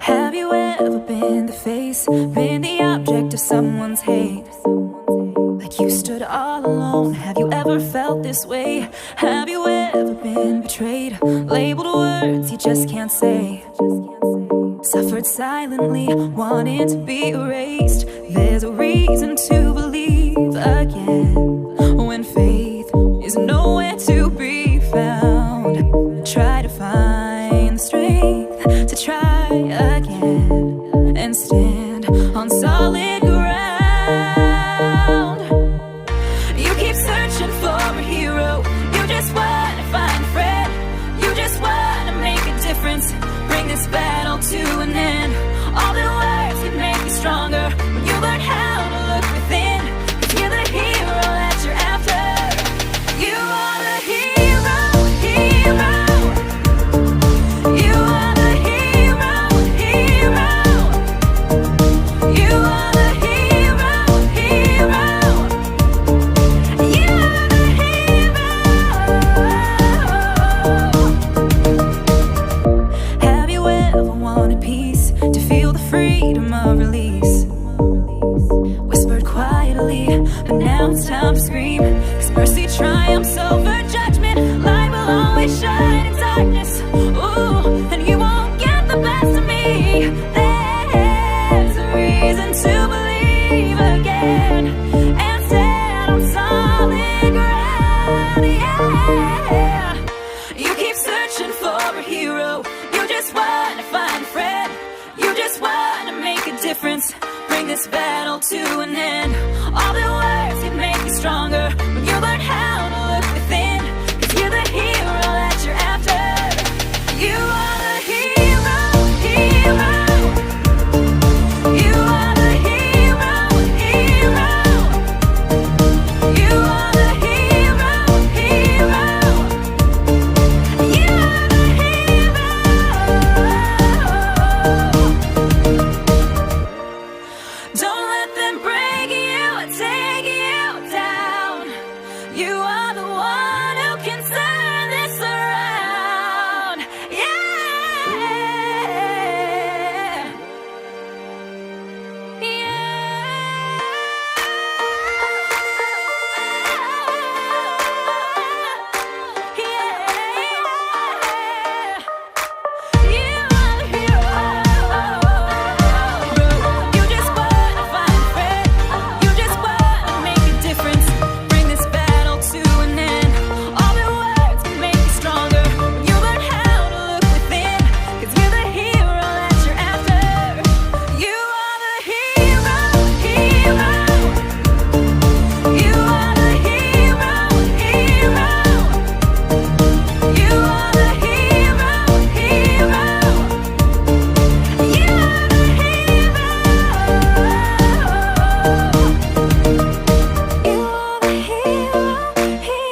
Have you ever been the face, been the object of someone's hate? Like you stood all alone. Have you ever felt this way? Have you ever been betrayed, labeled words you just can't say, suffered silently, wanting to be erased? There's a reason to believe again when faith is nowhere to be found. Try to find the strength to try again and stand on solid ground. You keep searching for a hero, you just want to find a friend, you just want to make a difference, bring this battle to an end. All the words can make you stronger when you learn how to look within, 'cause you're the hero that you're after. You are the hero, hero. You are the hero, hero. You are the hero, hero. You are the hero. Have you ever wanted peace, to feel the freedom of release? Whispered quietly, but now it's time to scream, 'cause mercy triumphs over judgment. Light will always shine in darkness. Ooh, and you won't get the best of me. There's a reason to believe again and stand on solid ground. Yeah. You keep searching for a hero, you just want to find a friend, you just want to make a difference, bring this battle to an end. All the words can make you stronger when you learn how